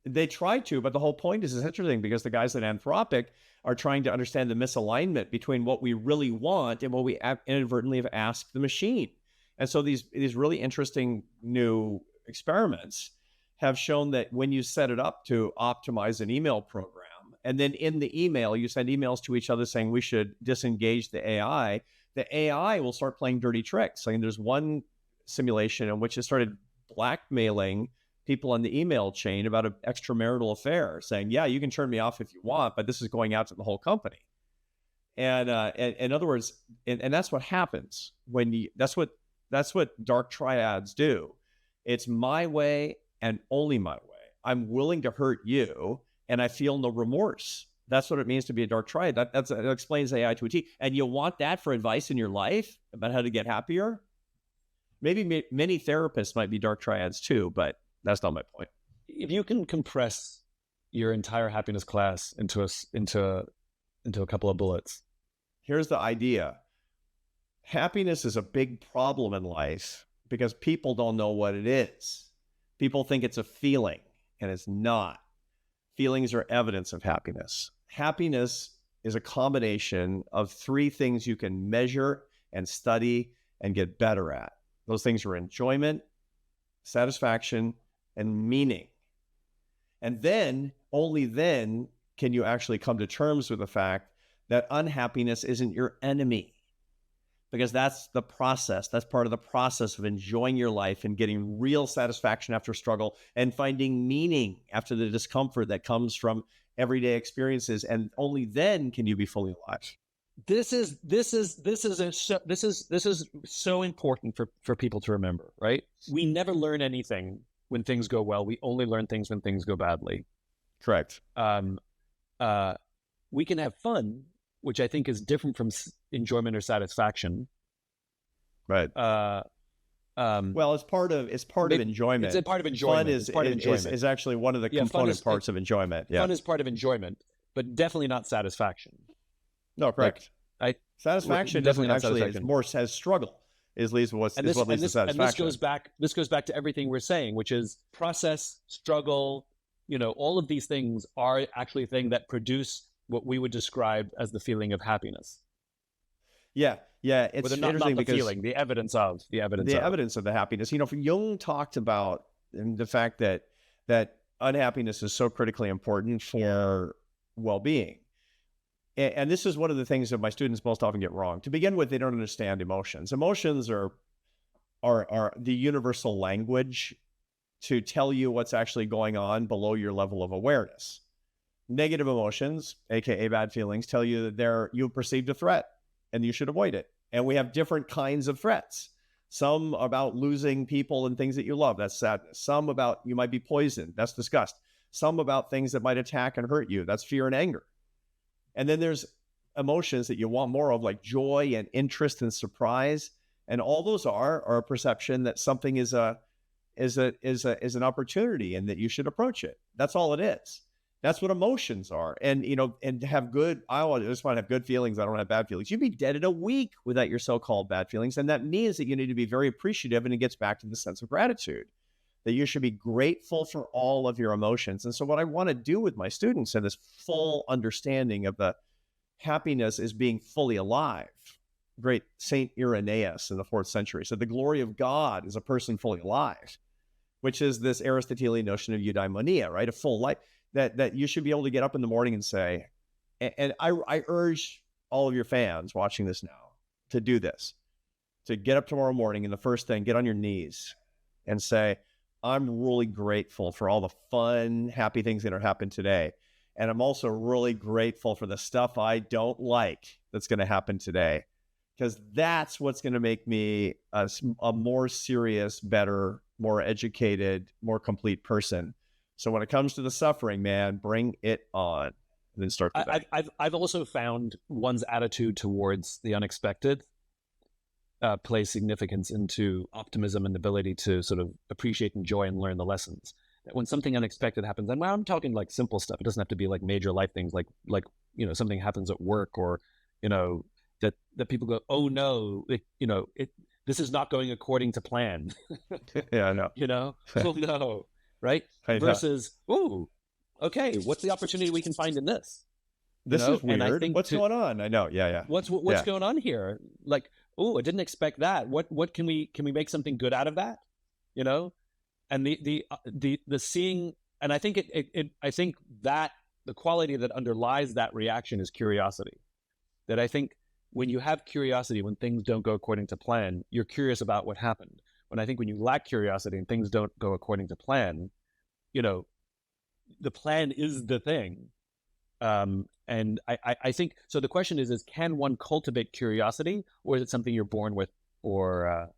They tried to, but the whole point is interesting because the guys at Anthropic are trying to understand the misalignment between what we really want and what we inadvertently have asked the machine. And so these really interesting new experiments have shown that when you set it up to optimize an email program, and then in the email, you send emails to each other saying we should disengage the AI will start playing dirty tricks. I mean, there's one simulation in which it started blackmailing people on the email chain about an extramarital affair, saying, yeah, you can turn me off if you want, but this is going out to the whole company. And in other words, and that's what happens when that's what dark triads do. It's my way and only my way. I'm willing to hurt you and I feel no remorse. That's what it means to be a dark triad. That explains AI to a T. And you want that for advice in your life about how to get happier? Maybe many therapists might be dark triads too, but that's not my point. If you can compress your entire happiness class into a couple of bullets. Here's the idea. Happiness is a big problem in life because people don't know what it is. People think it's a feeling, and it's not. Feelings are evidence of happiness. Happiness is a combination of three things you can measure and study and get better at. Those things are enjoyment, satisfaction, and meaning. And then, only then, can you actually come to terms with the fact that unhappiness isn't your enemy. Because that's the process. That's part of the process of enjoying your life and getting real satisfaction after struggle and finding meaning after the discomfort that comes from everyday experiences. And only then can you be fully alive. This is so important for people to remember, right? We never learn anything when things go well. We only learn things when things go badly. Correct. We can have fun, which I think is different from enjoyment or satisfaction. Right. Well, it's part of enjoyment. It's a part of enjoyment. Fun is actually one of the component parts of enjoyment. Yeah. Fun is part of enjoyment, but definitely not satisfaction. No, correct. Satisfaction definitely actually is more as struggle. Is leads what leads to satisfaction. And this goes back to everything we're saying, which is process, struggle. All of these things are actually a thing that produce what we would describe as the feeling of happiness. Yeah. It's interesting because the evidence of the happiness. Jung talked about the fact that unhappiness is so critically important for well-being. And this is one of the things that my students most often get wrong. To begin with, they don't understand emotions. Emotions are the universal language to tell you what's actually going on below your level of awareness. Negative emotions, aka bad feelings, tell you that you perceived a threat and you should avoid it. And we have different kinds of threats. Some about losing people and things that you love, that's sadness. Some about you might be poisoned, that's disgust. Some about things that might attack and hurt you, that's fear and anger. And then there's emotions that you want more of, like joy and interest and surprise. And all those are a perception that something is an opportunity and that you should approach it. That's all it is. That's what emotions are. And, and to have I just want to have good feelings. I don't have bad feelings. You'd be dead in a week without your so-called bad feelings. And that means that you need to be very appreciative, and it gets back to the sense of gratitude. that you should be grateful for all of your emotions. And so what I want to do with my students in this full understanding of the happiness is being fully alive. Great Saint Irenaeus in the 4th century said the glory of God is a person fully alive, which is this Aristotelian notion of eudaimonia, right? A full life, that you should be able to get up in the morning and say, and I urge all of your fans watching this now to do this, to get up tomorrow morning and the first thing, get on your knees and say, I'm really grateful for all the fun, happy things that are happening today. And I'm also really grateful for the stuff I don't like that's going to happen today, because that's what's going to make me a more serious, better, more educated, more complete person. So when it comes to the suffering, man, bring it on. And then start the day. I've also found one's attitude towards the unexpected plays significance into optimism and ability to sort of appreciate, enjoy, and learn the lessons. That when something unexpected happens, and I'm talking like simple stuff, it doesn't have to be like major life things, like something happens at work, or that people go, oh no, this is not going according to plan. Yeah, I know. Oh no, right? Versus, oh, okay, what's the opportunity we can find in this? This is weird. And I think what's going on? I know. Yeah. What's going on here? Like, oh, I didn't expect that. What can we make something good out of that? And the seeing, and I think I think that the quality that underlies that reaction is curiosity. That I think when you have curiosity, when things don't go according to plan, you're curious about what happened. When you lack curiosity and things don't go according to plan, the plan is the thing. And I think, so the question is can one cultivate curiosity, or is it something you're born with, or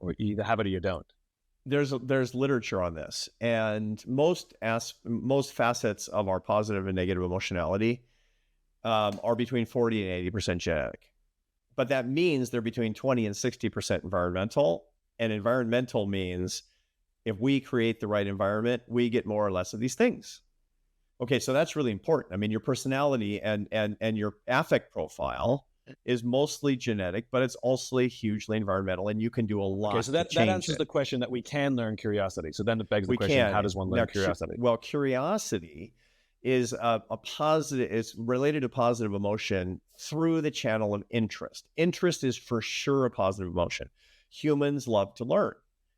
you either have it or you don't? There's literature on this, and most facets of our positive and negative emotionality are between 40 and 80% genetic. But that means they're between 20 and 60% environmental. And environmental means if we create the right environment, we get more or less of these things. Okay, so that's really important. I mean, your personality and your affect profile is mostly genetic, but it's also hugely environmental, and you can do a lot. Okay, so that answers the question that we can learn curiosity. So then it begs the question, how does one learn curiosity? Well, curiosity is a positive, it's related to positive emotion through the channel of interest. Interest is for sure a positive emotion. Humans love to learn.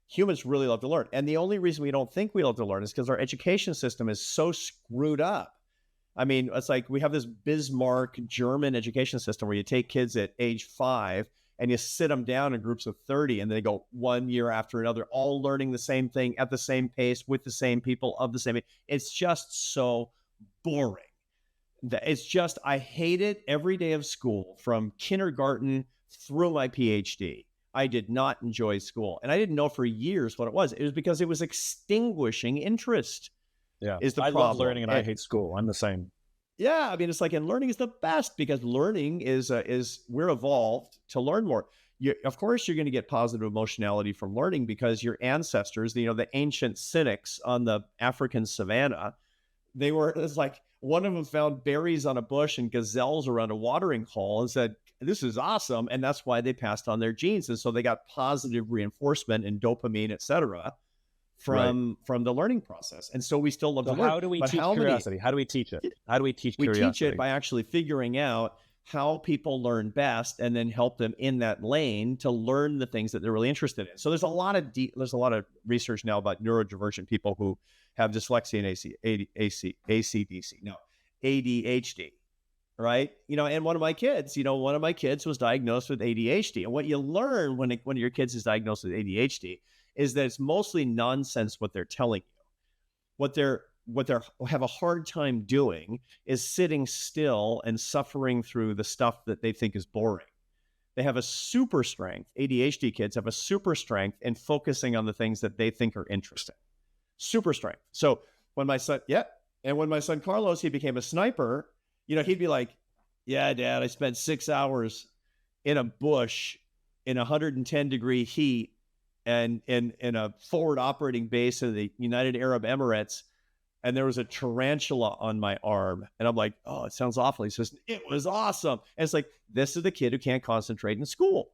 Humans really love to learn. And the only reason we don't think we love to learn is because our education system is so screwed up. I mean, it's like we have this Bismarck German education system where you take kids at age 5 and you sit them down in groups of 30, and they go one year after another, all learning the same thing at the same pace with the same people of the same age. It's just so boring. It's just, I hated every day of school from kindergarten through my PhD. I did not enjoy school, and I didn't know for years what it was. It was because it was extinguishing interest. Yeah, is the problem. I love learning, and I hate school. I'm the same. Yeah, I mean, it's like, and learning is the best, because learning is we're evolved to learn more. Of course, you're going to get positive emotionality from learning, because your ancestors, the ancient Sineks on the African savannah, it's like one of them found berries on a bush and gazelles around a watering hole and said, this is awesome. And that's why they passed on their genes. And so they got positive reinforcement and dopamine, et cetera, from the learning process. And so we still love to learn. How do we teach curiosity? How do we teach it? How do we teach curiosity? We teach it by actually figuring out how people learn best, and then help them in that lane to learn the things that they're really interested in. So there's a lot of research now about neurodivergent people who have dyslexia and ADHD, right? And one of my kids was diagnosed with ADHD. And what you learn when one of your kids is diagnosed with ADHD is that it's mostly nonsense what they're telling you. What they have a hard time doing is sitting still and suffering through the stuff that they think is boring. They have a super strength. ADHD kids have a super strength in focusing on the things that they think are interesting. Super strength. So when my son Carlos, he became a sniper, he'd be like, yeah, Dad, I spent 6 hours in a bush in 110-degree heat and in a forward operating base in the United Arab Emirates, and there was a tarantula on my arm. And I'm like, oh, it sounds awful. He says, it was awesome. And it's like, this is the kid who can't concentrate in school.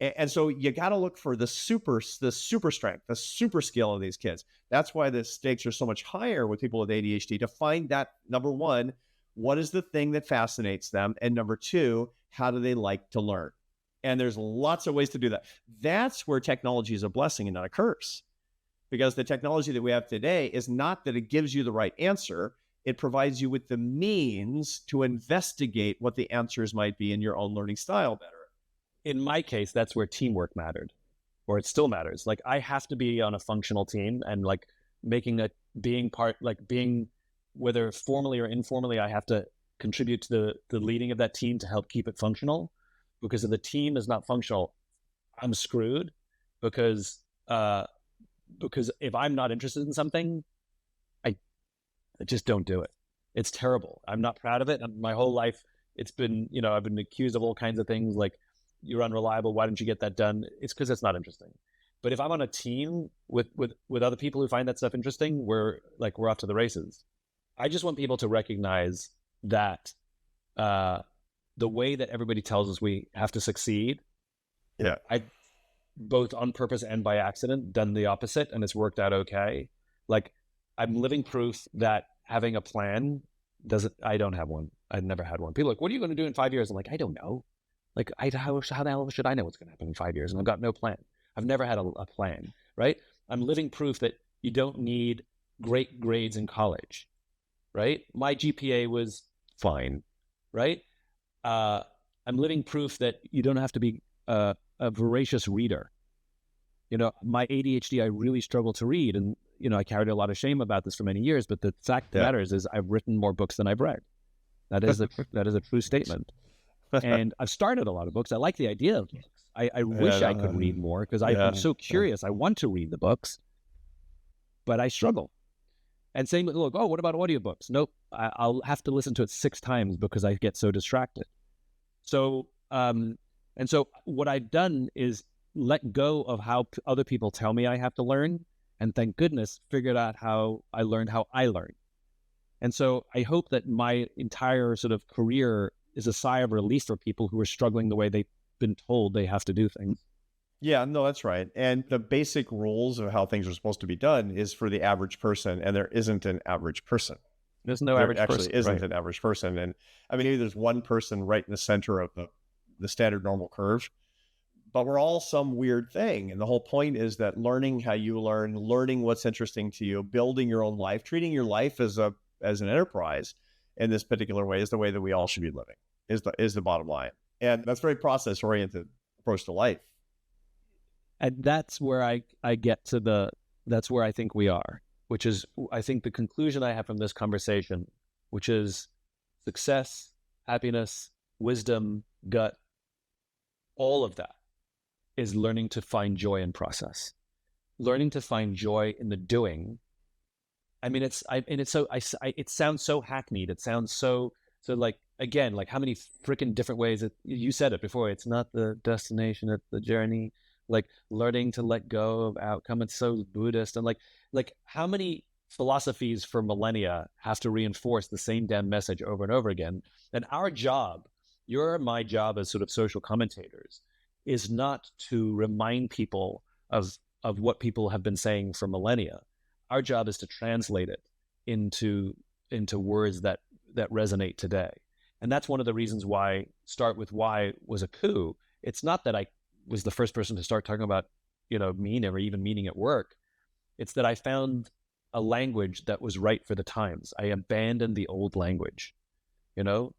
And so you got to look for the super strength, the super skill of these kids. That's why the stakes are so much higher with people with ADHD, to find that, number one, what is the thing that fascinates them? And number two, how do they like to learn? And there's lots of ways to do that. That's where technology is a blessing and not a curse. Because the technology that we have today is not that it gives you the right answer. It provides you with the means to investigate what the answers might be in your own learning style better. In my case, that's where teamwork mattered, or it still matters. Like, I have to be on a functional team, and like being, whether formally or informally, I have to contribute to the leading of that team to help keep it functional. Because if the team is not functional, I'm screwed. Because if I'm not interested in something, I just don't do it. It's terrible. I'm not proud of it. And my whole life, it's been, I've been accused of all kinds of things like, you're unreliable, why don't you get that done? It's because it's not interesting. But if I'm on a team with other people who find that stuff interesting, we're off to the races. I just want people to recognize that the way that everybody tells us we have to succeed, I, both on purpose and by accident, done the opposite, and it's worked out okay. Like, I'm living proof that having a plan I don't have one. I've never had one. People are like, what are you going to do in 5 years? I'm like, I don't know. Like, how the hell should I know what's going to happen in 5 years? And I've got no plan. I've never had a plan, right? I'm living proof that you don't need great grades in college, right? My GPA was fine, right? I'm living proof that you don't have to be a voracious reader. My ADHD, I really struggle to read. And, I carried a lot of shame about this for many years. But the fact of the matter is I've written more books than I've read. That is a true statement. And I've started a lot of books. I like the idea of books. I wish I could read more, because I'm so curious. I want to read the books, but I struggle. And same, look, what about audiobooks? Nope, I'll have to listen to it 6 times because I get so distracted. So, and so what I've done is let go of how other people tell me I have to learn, and thank goodness figured out how I learn. And so I hope that my entire sort of career is a sigh of relief for people who are struggling the way they've been told they have to do things. Yeah, no, that's right. And the basic rules of how things are supposed to be done is for the average person, and there isn't an average person. There's no average person. There actually isn't an average person. And I mean, maybe there's one person right in the center of the standard normal curve, but we're all some weird thing. And the whole point is that learning how you learn, learning what's interesting to you, building your own life, treating your life as an enterprise in this particular way is the way that we all should be living, is the bottom line. And that's a very process-oriented approach to life. And that's where I get to that's where I think we are, which is, I think the conclusion I have from this conversation, which is success, happiness, wisdom, gut, all of that is learning to find joy in process, learning to find joy in the doing. I mean, it sounds so hackneyed. It sounds so like, again, like how many freaking different ways you said it before. It's not the destination, it's the journey. Like learning to let go of outcome. It's so Buddhist. And like how many philosophies for millennia have to reinforce the same damn message over and over again? And our job, my job as sort of social commentators, is not to remind people of what people have been saying for millennia. Our job is to translate it into words that resonate today. And that's one of the reasons why Start With Why was a coup. It's not that I was the first person to start talking about, meaning or even meaning at work. It's that I found a language that was right for the times. I abandoned the old language, and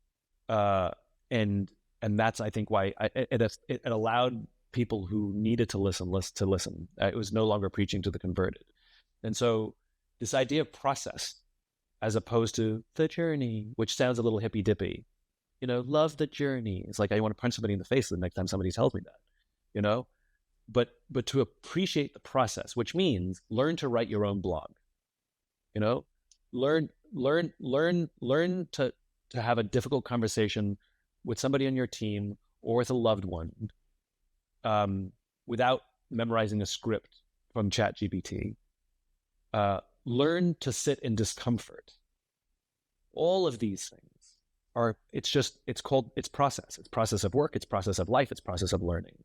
that's, I think, why it allowed people who needed to listen to listen. It was no longer preaching to the converted. And so this idea of process, as opposed to the journey, which sounds a little hippy dippy, love the journey. It's like I want to punch somebody in the face the next time somebody tells me that, but to appreciate the process, which means learn to write your own blog, learn to have a difficult conversation with somebody on your team or with a loved one, without memorizing a script from ChatGPT. Learn to sit in discomfort. All of these things it's process. It's process of work. It's process of life. It's process of learning.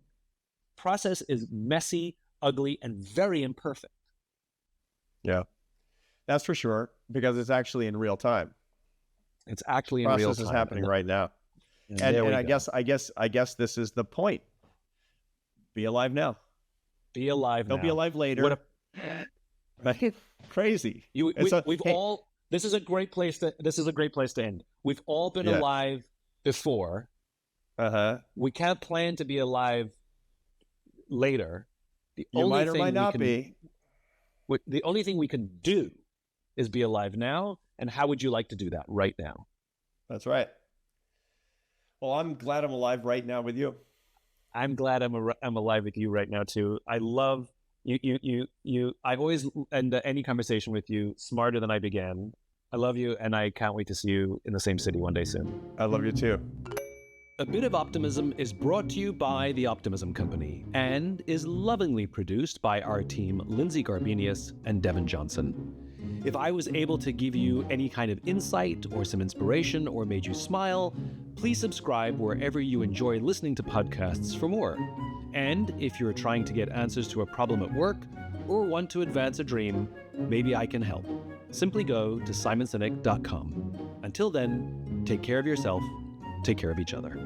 process is messy, ugly, and very imperfect. Yeah, that's for sure, because it's actually in real time. It's actually in real time. Process is happening right now. And I guess this is the point. Be alive now. Be alive now. Don't be alive later. Right? Crazy. This is a great place to end. We've all been alive before. We can't plan to be alive later. You might or might not be. The only thing we can do is be alive now. And how would you like to do that right now? That's right. Well, I'm glad I'm alive right now with you. I'm glad I'm alive with you right now too. I love you. I've always end any conversation with you smarter than I began. I love you, and I can't wait to see you in the same city one day soon. I love you too. A Bit of Optimism is brought to you by The Optimism Company and is lovingly produced by our team, Lindsay Garbenius and Devin Johnson. If I was able to give you any kind of insight or some inspiration or made you smile, please subscribe wherever you enjoy listening to podcasts for more. And if you're trying to get answers to a problem at work or want to advance a dream, maybe I can help. Simply go to simonsinek.com. Until then, take care of yourself, take care of each other.